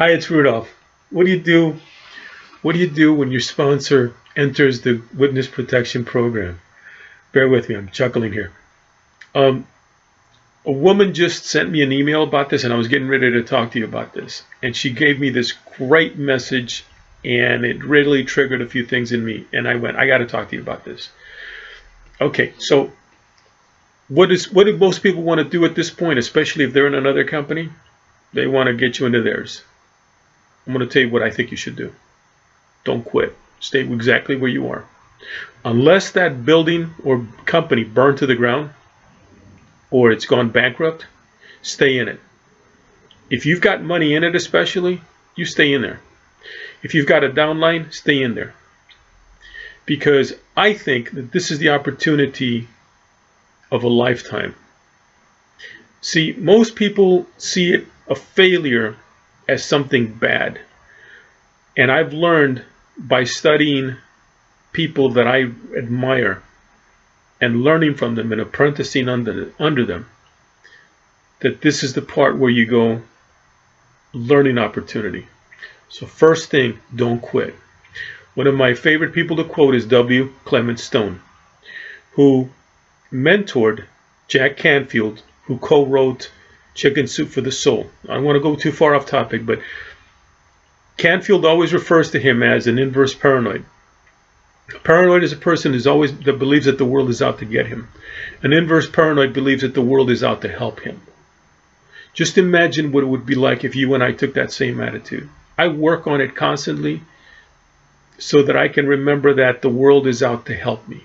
Hi, it's Rudolph. What do you do? What do you do when your sponsor enters the witness protection program? Bear with me, I'm chuckling here. Um, a woman just sent me an email about this, and I was getting ready to talk to you about this. And she gave me this great message, and it really triggered a few things in me. And I went, I got to talk to you about this. Okay, so what do most people want to do at this point, especially if they're in another company? They want to get you into theirs. I'm going to tell you what I think you should do. Don't quit. Stay exactly where you are. Unless that building or company burned to the ground or it's gone bankrupt, stay in it. If you've got money in it especially, you stay in there. If you've got a downline, stay in there. Because I think that this is the opportunity of a lifetime. See, most people see it, a failure, as something bad. And I've learned by studying people that I admire and learning from them and apprenticing under them, that this is the part where you go, learning opportunity. So first thing, don't quit. One of my favorite people to quote is W. Clement Stone, who mentored Jack Canfield, who co-wrote Chicken Soup for the Soul. I don't want to go too far off topic, but Canfield always refers to him as an inverse paranoid. A paranoid is a person that believes that the world is out to get him. An inverse paranoid believes that the world is out to help him. Just imagine what it would be like if you and I took that same attitude. I work on it constantly so that I can remember that the world is out to help me.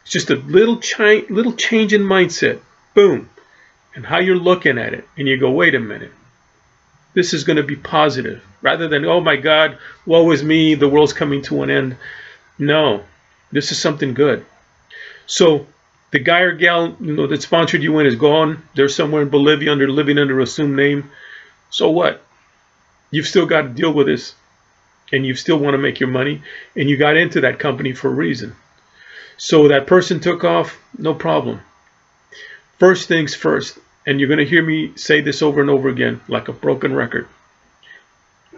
It's just a little change in mindset. Boom. And how you're looking at it. And you go, wait a minute. This is going to be positive. Rather than, oh my God, woe is me, the world's coming to an end. No, this is something good. So the guy or gal that sponsored you in is gone. They're somewhere in Bolivia living under assumed name. So what? You've still got to deal with this. And you still want to make your money. And you got into that company for a reason. So that person took off, no problem. First things first. And you're going to hear me say this over and over again, like a broken record.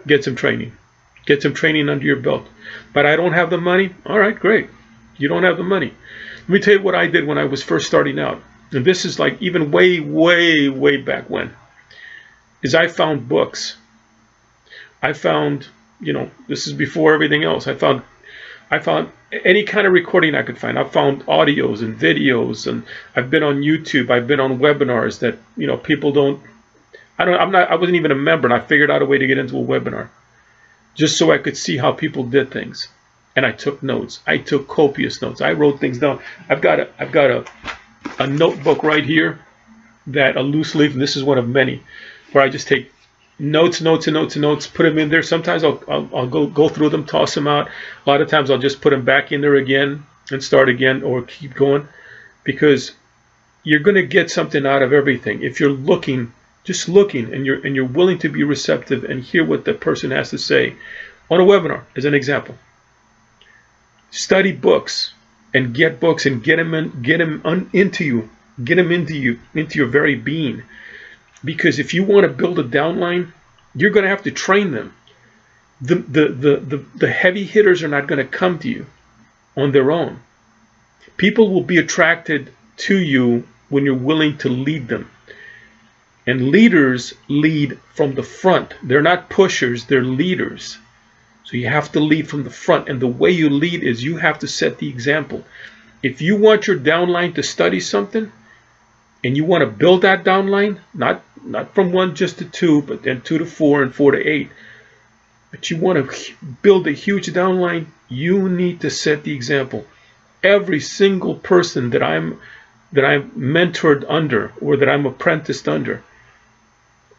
Get some training. Get some training under your belt. But I don't have the money. All right, great. You don't have the money. Let me tell you what I did when I was first starting out. And this is like even way, way, way back when. Is I found books. I found, this is before everything else. I found any kind of recording I could find. I've found audios and videos, and I've been on YouTube. I've been on webinars that people don't. I wasn't even a member, and I figured out a way to get into a webinar, just so I could see how people did things. And I took notes. I took copious notes. I wrote things down. I've got a notebook right here, that a loose leaf, and this is one of many, where I just take notes, put them in there. Sometimes I'll go through them, toss them out. A lot of times I'll just put them back in there again and start again, or keep going, because you're going to get something out of everything if you're just looking, and you're willing to be receptive and hear what the person has to say. On a webinar, as an example, study books and get books and get them into your very being. Because if you want to build a downline, you're going to have to train them. The heavy hitters are not going to come to you on their own. People will be attracted to you when you're willing to lead them. And leaders lead from the front. They're not pushers, they're leaders. So you have to lead from the front. And the way you lead is you have to set the example. If you want your downline to study something, and you want to build that downline, not from 1 just to 2, but then 2 to 4 and 4 to 8. But you want to build a huge downline, you need to set the example. Every single person that I'm mentored under, or that I'm apprenticed under,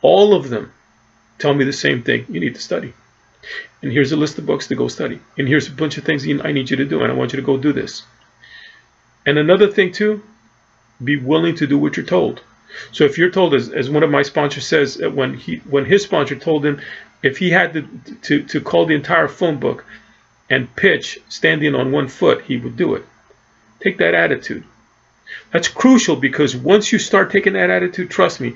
all of them tell me the same thing. You need to study. And here's a list of books to go study. And here's a bunch of things I need you to do, and I want you to go do this. And another thing too, be willing to do what you're told. So if you're told, as one of my sponsors says, when his sponsor told him if he had to call the entire phone book and pitch standing on 1 foot, he would do it. Take that attitude. That's crucial, because once you start taking that attitude, trust me,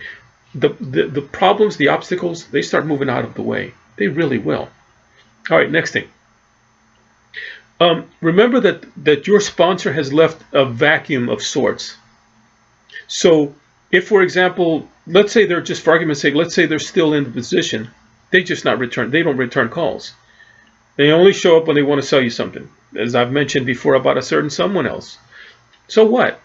the problems, the obstacles, they start moving out of the way. They really will. All right, next thing. Remember that your sponsor has left a vacuum of sorts. So if, for example, let's say they're just, for argument's sake, let's say they're still in the position, they don't return calls. They only show up when they want to sell you something, as I've mentioned before about a certain someone else. So what?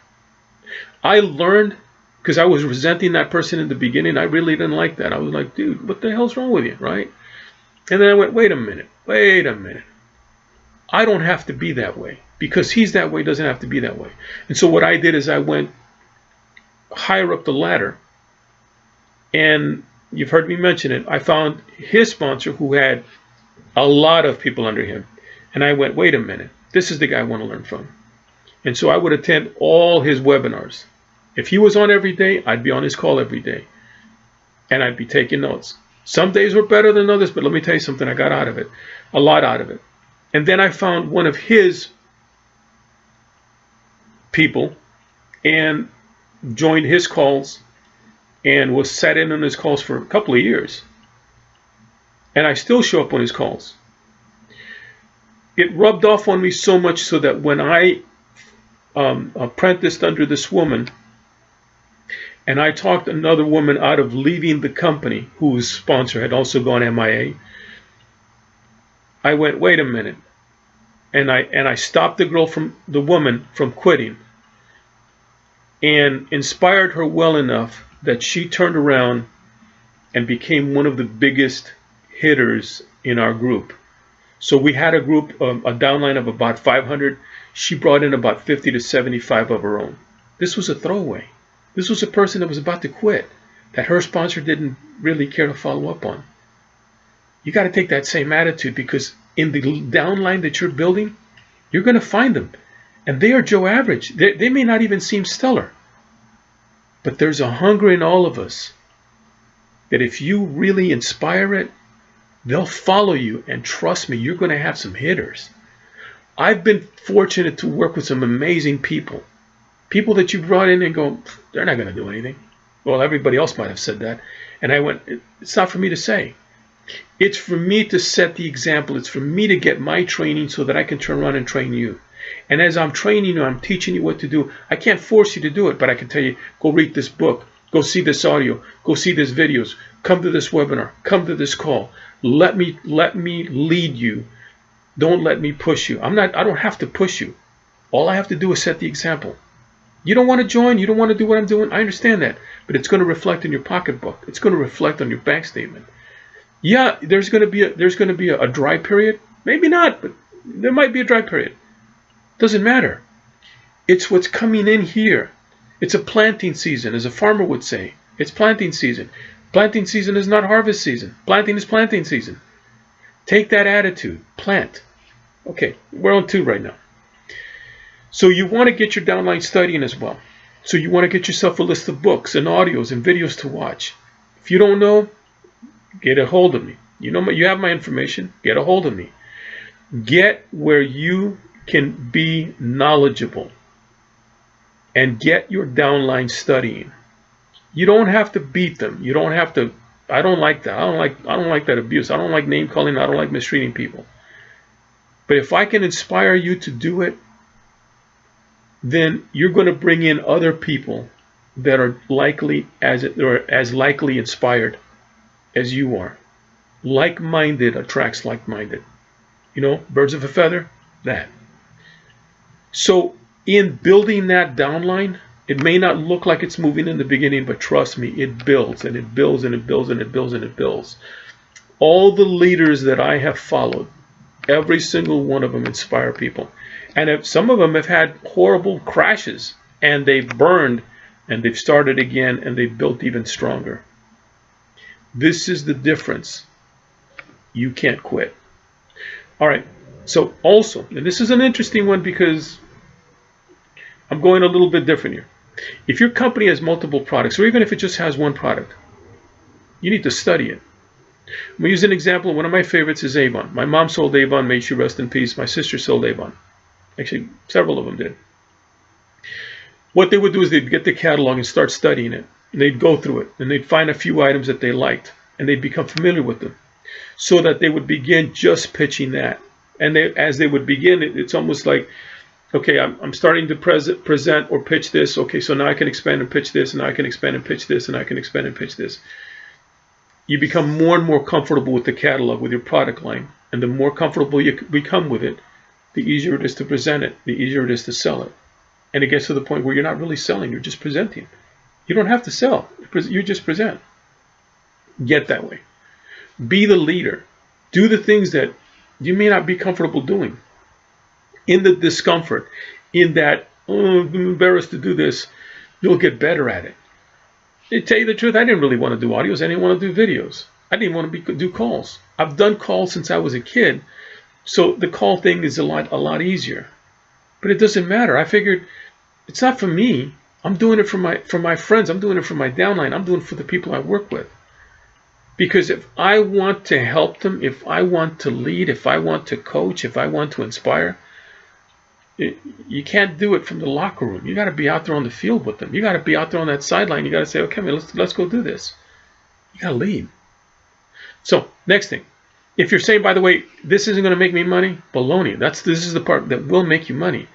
I learned, because I was resenting that person in the beginning, I really didn't like that. I was like, dude, what the hell's wrong with you, right? And then I went, wait a minute. I don't have to be that way. Because he's that way, doesn't have to be that way. And so what I did is I went higher up the ladder, and you've heard me mention it, I found his sponsor who had a lot of people under him. And I went, wait a minute, this is the guy I want to learn from. And so I would attend all his webinars. If he was on every day, I'd be on his call every day. And I'd be taking notes. Some days were better than others, but let me tell you something, I got out of it, a lot out of it. And then I found one of his people and joined his calls and was sat in on his calls for a couple of years. And I still show up on his calls. It rubbed off on me so much so that when I apprenticed under this woman, and I talked another woman out of leaving the company whose sponsor had also gone MIA, I went, wait a minute. And I stopped the woman from quitting, and inspired her well enough that she turned around and became one of the biggest hitters in our group. So we had a group, a downline of about 500. She brought in about 50 to 75 of her own. This was a throwaway. This was a person that was about to quit, that her sponsor didn't really care to follow up on. You got to take that same attitude, because in the downline that you're building, you're going to find them. And they are Joe Average. They may not even seem stellar. But there's a hunger in all of us that if you really inspire it, they'll follow you. And trust me, you're going to have some hitters. I've been fortunate to work with some amazing people. People that you brought in and go, they're not going to do anything. Well, everybody else might have said that. And I went, it's not for me to say. It's for me to set the example. It's for me to get my training so that I can turn around and train you. And as I'm training you, I'm teaching you what to do. I can't force you to do it, but I can tell you, go read this book, go see this audio, go see these videos, come to this webinar, come to this call. Let me lead you. Don't let me push you. I don't have to push you. All I have to do is set the example. You don't want to join, you don't want to do what I'm doing, I understand that. But it's going to reflect in your pocketbook. It's going to reflect on your bank statement. Yeah, there's going to be a dry period. Maybe not, but there might be a dry period. Doesn't matter. It's what's coming in here. It's a planting season, as a farmer would say. It's planting season. Planting season is not harvest season. Planting is planting season. Take that attitude. Plant. Okay, we're on 2 right now. So you want to get your downline studying as well. So you want to get yourself a list of books and audios and videos to watch. If you don't know, get a hold of me. You have my information. Get a hold of me. Get where you can be knowledgeable and get your downline studying. You don't have to beat them. You don't have to. I don't like that. I don't like that abuse. I don't like name calling. I don't like mistreating people. But if I can inspire you to do it, then you're going to bring in other people that are as likely inspired as you are. Like-minded attracts like-minded. Birds of a feather, that. So in building that downline, it may not look like it's moving in the beginning, but trust me, it builds and it builds and it builds and it builds and it builds. All the leaders that I have followed, every single one of them inspire people. And some of them have had horrible crashes, and they've burned, and they've started again, and they've built even stronger. This is the difference. You can't quit. All right. So also, and this is an interesting one because I'm going a little bit different here. If your company has multiple products, or even if it just has one product, you need to study it. I'm going to use an example. One of my favorites is Avon. My mom sold Avon, may she rest in peace. My sister sold Avon. Actually, several of them did. What they would do is they'd get the catalog and start studying it. And they'd go through it, and they'd find a few items that they liked, and they'd become familiar with them, so that they would begin just pitching that. And as they would begin, it's almost like, okay, I'm starting to present or pitch this. Okay, so now I can expand and pitch this, and now I can expand and pitch this, and I can expand and pitch this. You become more and more comfortable with the catalog, with your product line. And the more comfortable you become with it, the easier it is to present it, the easier it is to sell it. And it gets to the point where you're not really selling, you're just presenting. You don't have to sell, you just present. Get that way. Be the leader. Do the things that you may not be comfortable doing. In the discomfort, in that, oh, I'm embarrassed to do this, you'll get better at it. To tell you the truth, I didn't really want to do audios. I didn't want to do videos. I didn't want to do calls. I've done calls since I was a kid, so the call thing is a lot easier. But it doesn't matter. I figured it's not for me. I'm doing it for my friends. I'm doing it for my downline. I'm doing it for the people I work with. Because if I want to help them, if I want to lead, if I want to coach, if I want to inspire, you can't do it from the locker room. You got to be out there on the field with them. You got to be out there on that sideline. You got to say, okay, man, let's go do this. You got to lead. So next thing, if you're saying, by the way, this isn't going to make me money, baloney. This is the part that will make you money.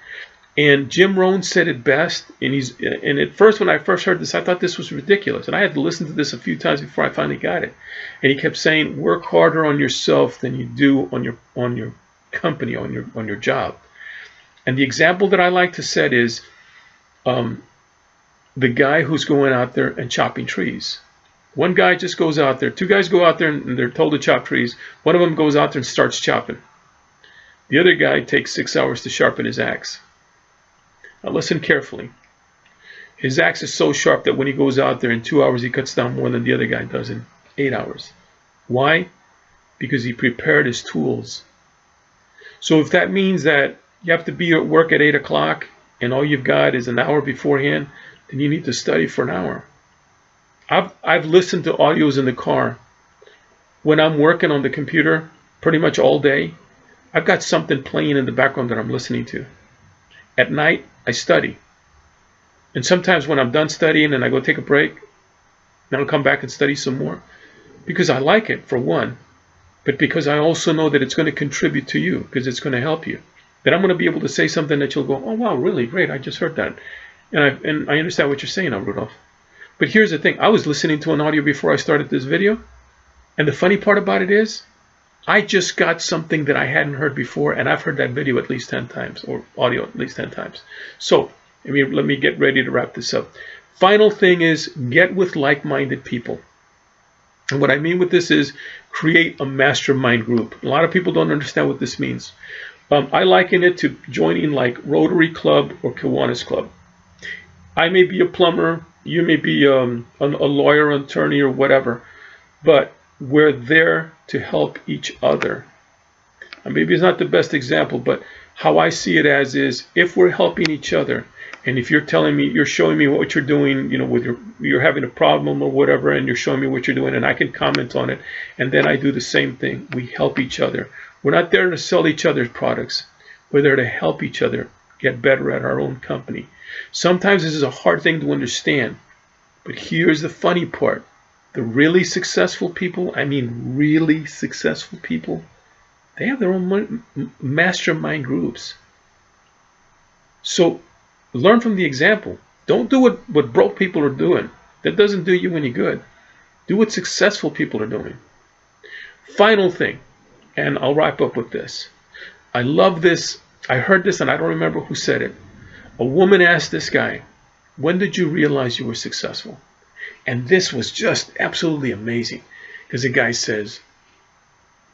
And Jim Rohn said it best. And at first, when I first heard this, I thought this was ridiculous. And I had to listen to this a few times before I finally got it. And he kept saying, work harder on yourself than you do on your company, on your job. And the example that I like to set is the guy who's going out there and chopping trees. One guy just goes out there. Two guys go out there and they're told to chop trees. One of them goes out there and starts chopping. The other guy takes 6 hours to sharpen his axe. Now listen carefully. His axe is so sharp that when he goes out there in 2 hours, he cuts down more than the other guy does in 8 hours. Why? Because he prepared his tools. So if that means that you have to be at work at 8 o'clock and all you've got is an hour beforehand, then you need to study for an hour. I've listened to audios in the car. When I'm working on the computer pretty much all day, I've got something playing in the background that I'm listening to. At night, I study. And sometimes when I'm done studying and I go take a break, then I'll come back and study some more. Because I like it, for one. But because I also know that it's going to contribute to you, because it's going to help you. That I'm going to be able to say something that you'll go, oh, wow, really great, I just heard that. And I understand what you're saying now, Rudolph. But here's the thing. I was listening to an audio before I started this video. And the funny part about it is, I just got something that I hadn't heard before, and I've heard that video at least 10 times, or audio at least 10 times. So, let me get ready to wrap this up. Final thing is, get with like-minded people. And what I mean with this is, create a mastermind group. A lot of people don't understand what this means. I liken it to joining like Rotary Club or Kiwanis Club. I may be a plumber, you may be a lawyer, an attorney, or whatever, but we're there to help each other. And maybe it's not the best example, but how I see it as is, if we're helping each other, and if you're telling me, you're showing me what you're doing, with you're having a problem or whatever, and you're showing me what you're doing, and I can comment on it, and then I do the same thing. We help each other. We're not there to sell each other's products. We're there to help each other get better at our own company. Sometimes this is a hard thing to understand, but here's the funny part. The really successful people, I mean really successful people, they have their own mastermind groups. So learn from the example. Don't do what broke people are doing. That doesn't do you any good. Do what successful people are doing. Final thing, and I'll wrap up with this. I love this. I heard this and I don't remember who said it. A woman asked this guy, when did you realize you were successful? And this was just absolutely amazing. Because the guy says,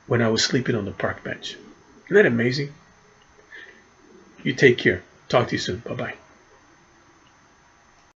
when I was sleeping on the park bench. Isn't that amazing? You take care. Talk to you soon. Bye-bye.